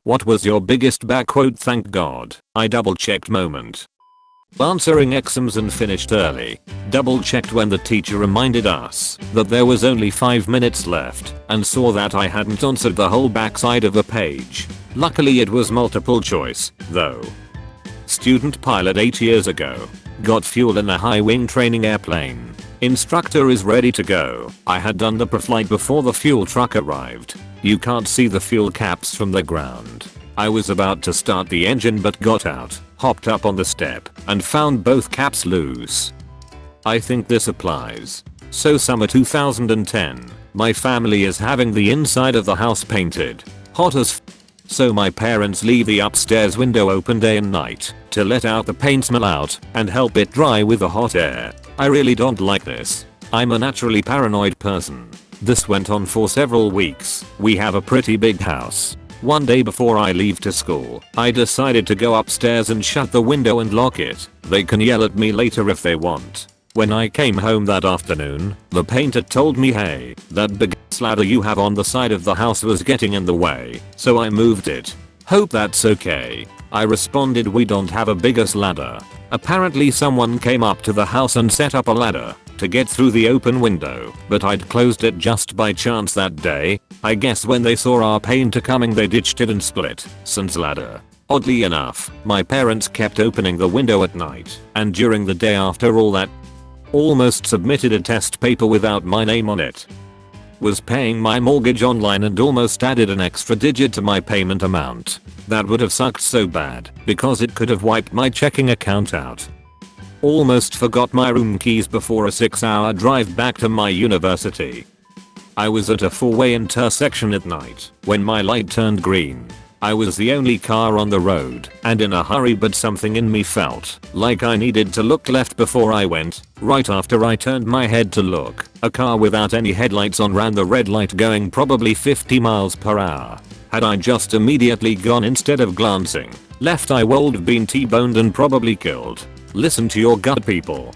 What was your biggest "thank God I double checked" moment? Answering exams and finished early. Double checked when the teacher reminded us that there was only 5 minutes left and saw that I hadn't answered the whole backside of a page. Luckily it was multiple choice, though. Student pilot 8 years ago. Got fuel in a high wing training airplane. Instructor is ready to go. I had done the pre-flight before the fuel truck arrived. You can't see the fuel caps from the ground. I was about to start the engine but got out, hopped up on the step, and found both caps loose. I think this applies. So summer 2010, my family is having the inside of the house painted. Hot as f. So my parents leave the upstairs window open day and night to let out the paint smell out and help it dry with the hot air. I really don't like this. I'm a naturally paranoid person. This went on for several weeks. We have a pretty big house. One day before I leave to school, I decided to go upstairs and shut the window and lock it. They can yell at me later if they want. When I came home that afternoon, the painter told me, hey, that big ladder you have on the side of the house was getting in the way, so I moved it. Hope that's okay. I responded, we don't have a bigger ladder. Apparently someone came up to the house and set up a ladder to get through the open window, but I'd closed it just by chance that day. I guess when they saw our painter coming they ditched it and split sans ladder. Oddly enough, my parents kept opening the window at night, and during the day after all that, almost submitted a test paper without my name on it. Was paying my mortgage online and almost added an extra digit to my payment amount. That would have sucked so bad because it could have wiped my checking account out. Almost forgot my room keys before a 6-hour drive back to my university. I was at a 4-way intersection at night when my light turned green. I was the only car on the road and in a hurry, but something in me felt like I needed to look left before I went. Right after I turned my head to look, a car without any headlights on ran the red light going probably 50 miles per hour. Had I just immediately gone instead of glancing left, I would have been T-boned and probably killed. Listen to your gut, people.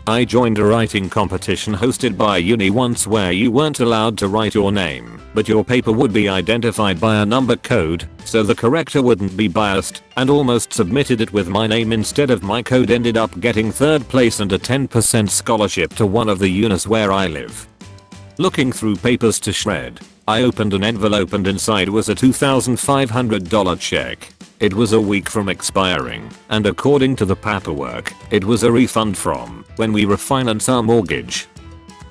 I joined a writing competition hosted by uni once where you weren't allowed to write your name, but your paper would be identified by a number code, so the corrector wouldn't be biased, and almost submitted it with my name instead of my code. Ended up getting 3rd place and a 10% scholarship to one of the unis where I live. Looking through papers to shred, I opened an envelope and inside was a $2,500 check. It was a week from expiring, and according to the paperwork, it was a refund from when we refinanced our mortgage.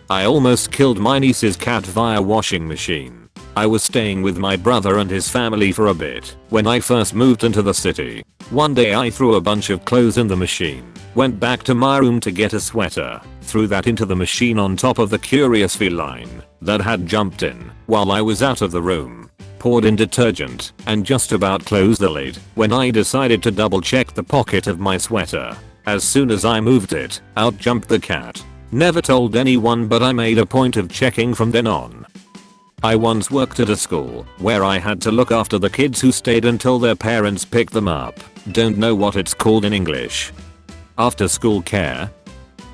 I almost killed my niece's cat via washing machine. I was staying with my brother and his family for a bit when I first moved into the city. One day I threw a bunch of clothes in the machine, went back to my room to get a sweater, threw that into the machine on top of the curious feline that had jumped in while I was out of the room. Poured in detergent and just about closed the lid when I decided to double check the pocket of my sweater. As soon as I moved it, out jumped the cat. Never told anyone, but I made a point of checking from then on. I once worked at a school where I had to look after the kids who stayed until their parents picked them up. Don't know what it's called in English. After school care?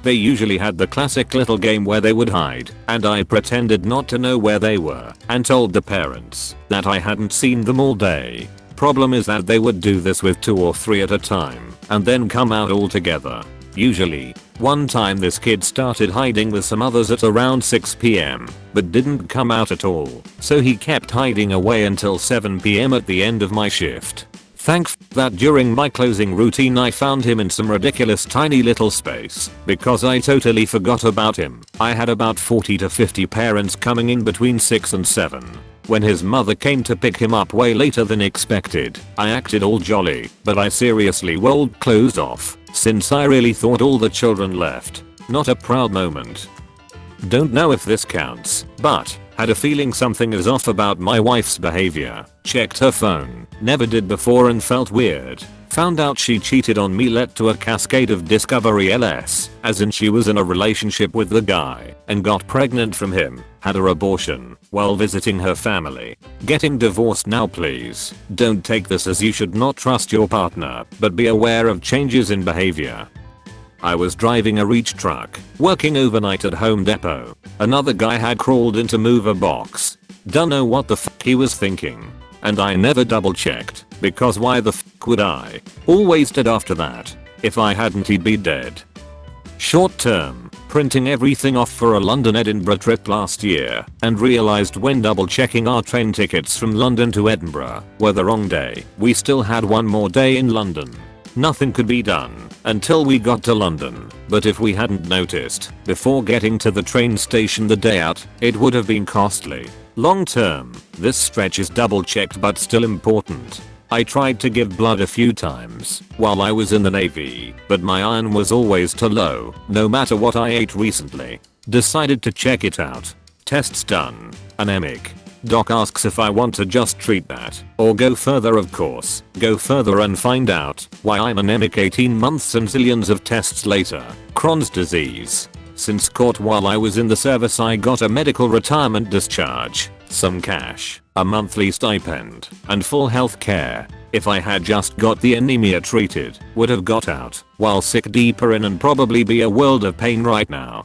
They usually had the classic little game where they would hide, and I pretended not to know where they were and told the parents that I hadn't seen them all day. Problem is that they would do this with 2 or 3 at a time and then come out all together. Usually, one time this kid started hiding with some others at around 6 PM, but didn't come out at all, so he kept hiding away until 7 PM at the end of my shift. Thank that during my closing routine I found him in some ridiculous tiny little space because I totally forgot about him. I had about 40 to 50 parents coming in between 6 and 7. When his mother came to pick him up way later than expected, I acted all jolly, but I seriously rolled closed off since I really thought all the children left. Not a proud moment. Don't know if this counts, but had a feeling something is off about my wife's behavior. Checked her phone, never did before and felt weird. Found out she cheated on me, led to a cascade of discovery LS, as in she was in a relationship with the guy and got pregnant from him, had her abortion while visiting her family. Getting divorced now, please. Don't take this as you should not trust your partner, but be aware of changes in behavior. I was driving a reach truck, working overnight at Home Depot. Another guy had crawled in to move a box. Dunno what the fuck he was thinking. and I never double checked, because why the f would I? Always dead after that. If I hadn't, he'd be dead. Short term, printing everything off for a London-Edinburgh trip last year, and realized when double checking our train tickets from London to Edinburgh were the wrong day. We still had one more day in London. Nothing could be done until we got to London, but if we hadn't noticed before getting to the train station the day out, it would have been costly. Long term, this stretch is double checked but still important. I tried to give blood a few times while I was in the Navy, but my iron was always too low, no matter what I ate recently. Decided to check it out. Tests done. Anemic. Doc asks if I want to just treat that, or go further. Of course, go further and find out why I'm anemic 18 months and zillions of tests later. Crohn's disease. Since caught while I was in the service, I got a medical retirement discharge, some cash, a monthly stipend, and full health care. If I had just got the anemia treated, would have got out, while sick deeper in, and probably be a world of pain right now.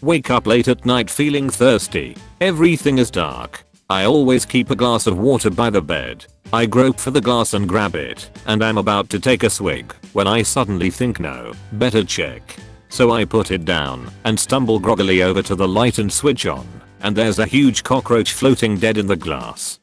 Wake up late at night feeling thirsty. Everything is dark. I always keep a glass of water by the bed. I grope for the glass and grab it, and I'm about to take a swig when I suddenly think, no, better check. So I put it down and stumble groggily over to the light and switch on, and there's a huge cockroach floating dead in the glass.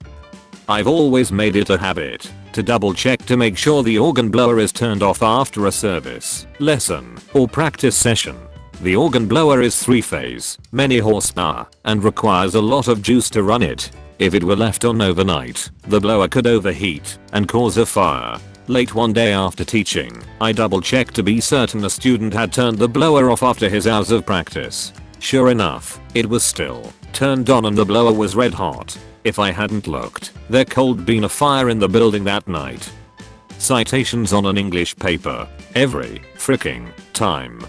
I've always made it a habit to double check to make sure the organ blower is turned off after a service, lesson, or practice session. The organ blower is 3-phase, many horsepower, and requires a lot of juice to run it. If it were left on overnight, the blower could overheat and cause a fire. Late one day after teaching, I double checked to be certain a student had turned the blower off after his hours of practice. Sure enough, it was still turned on and the blower was red hot. If I hadn't looked, there could been a fire in the building that night. Citations on an English paper. Every fricking time.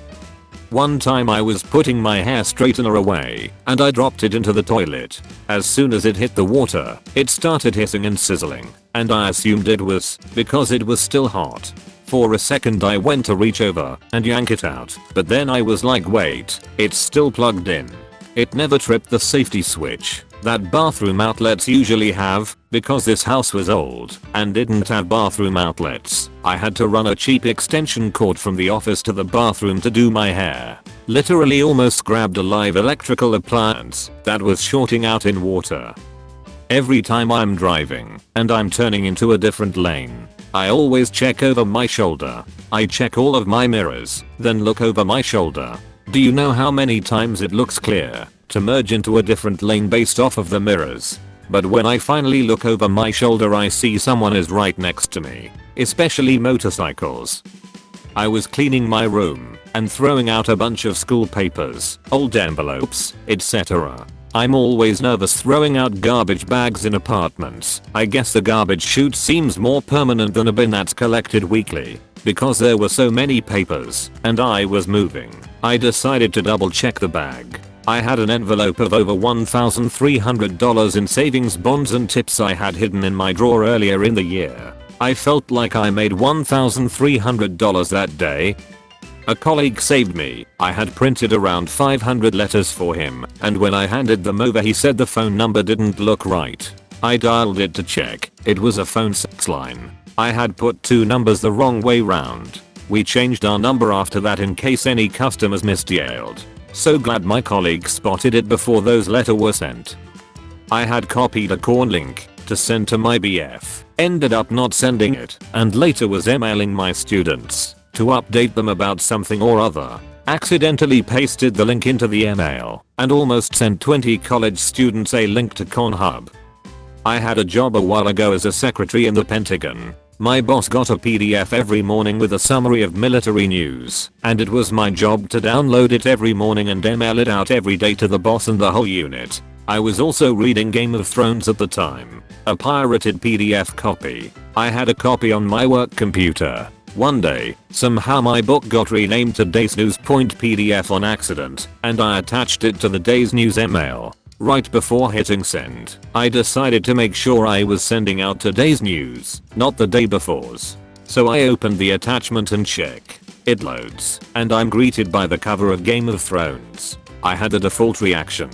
One time I was putting my hair straightener away, and I dropped it into the toilet. As soon as it hit the water, it started hissing and sizzling, and I assumed it was because it was still hot. For a second I went to reach over and yank it out, but then I was like, wait, it's still plugged in. It never tripped the safety switch that bathroom outlets usually have, because this house was old and didn't have bathroom outlets. I had to run a cheap extension cord from the office to the bathroom to do my hair. Literally almost grabbed a live electrical appliance that was shorting out in water. Every time I'm driving and I'm turning into a different lane, I always check over my shoulder. I check all of my mirrors, then look over my shoulder. Do you know how many times it looks clear to merge into a different lane based off of the mirrors? But when I finally look over my shoulder, I see someone is right next to me, especially motorcycles. I was cleaning my room and throwing out a bunch of school papers, old envelopes, etc. I'm always nervous throwing out garbage bags in apartments. I guess the garbage chute seems more permanent than a bin that's collected weekly. Because there were so many papers and I was moving, I decided to double check the bag. I had an envelope of over $1,300 in savings bonds and tips I had hidden in my drawer earlier in the year. I felt like I made $1,300 that day. A colleague saved me. I had printed around 500 letters for him, and when I handed them over he said the phone number didn't look right. I dialed it to check. It was a phone sex line. I had put 2 numbers the wrong way round. We changed our number after that in case any customers misdialed. So glad my colleague spotted it before those letters were sent. I had copied a corn link to send to my BF, ended up not sending it, and later was emailing my students to update them about something or other. Accidentally pasted the link into the email and almost sent 20 college students a link to Cornhub. I had a job a while ago as a secretary in the Pentagon. My boss got a PDF every morning with a summary of military news, and it was my job to download it every morning and email it out every day to the boss and the whole unit. I was also reading Game of Thrones at the time, a pirated PDF copy. I had a copy on my work computer. One day, somehow my book got renamed to Day's News PDF on accident, and I attached it to the Day's News email. Right before hitting send, I decided to make sure I was sending out today's news, not the day before's. So I opened the attachment and check. It loads, and I'm greeted by the cover of Game of Thrones. I had a default reaction.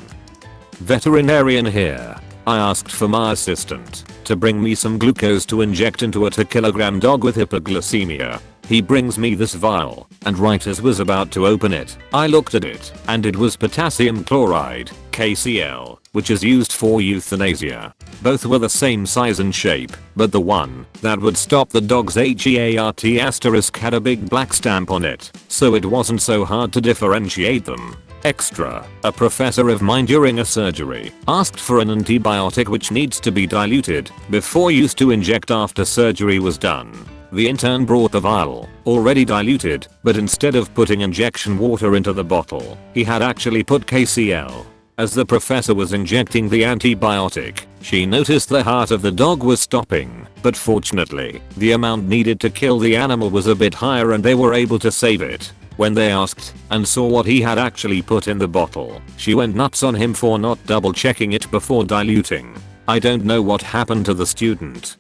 Veterinarian here. I asked for my assistant to bring me some glucose to inject into a 2 kilogram dog with hypoglycemia. He brings me this vial, and right as was about to open it, I looked at it, and it was potassium chloride, KCl, which is used for euthanasia. Both were the same size and shape, but the one that would stop the dog's HEART asterisk had a big black stamp on it, so it wasn't so hard to differentiate them. Extra, a professor of mine during a surgery asked for an antibiotic which needs to be diluted before used to inject after surgery was done. The intern brought the vial, already diluted, but instead of putting injection water into the bottle, he had actually put KCl. As the professor was injecting the antibiotic, she noticed the heart of the dog was stopping, but fortunately, the amount needed to kill the animal was a bit higher and they were able to save it. When they asked and saw what he had actually put in the bottle, she went nuts on him for not double checking it before diluting. I don't know what happened to the student.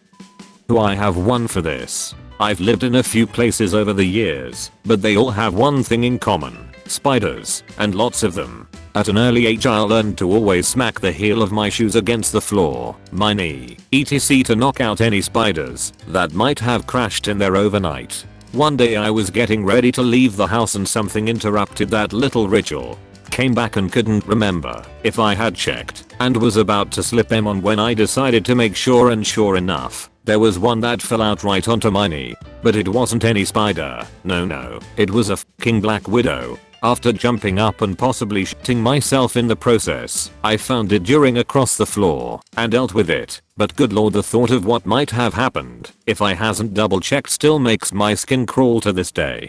Do I have one for this? I've lived in a few places over the years, but they all have one thing in common: spiders, and lots of them. At an early age I learned to always smack the heel of my shoes against the floor, my knee, etc. to knock out any spiders that might have crashed in there overnight. One day I was getting ready to leave the house and something interrupted that little ritual. Came back and couldn't remember if I had checked and was about to slip them on when I decided to make sure, and sure enough, there was one that fell out right onto my knee. But it wasn't any spider, no, it was a fucking black widow. After jumping up and possibly shitting myself in the process, I found it during across the floor and dealt with it, but good lord, the thought of what might have happened if I hasn't double checked still makes my skin crawl to this day.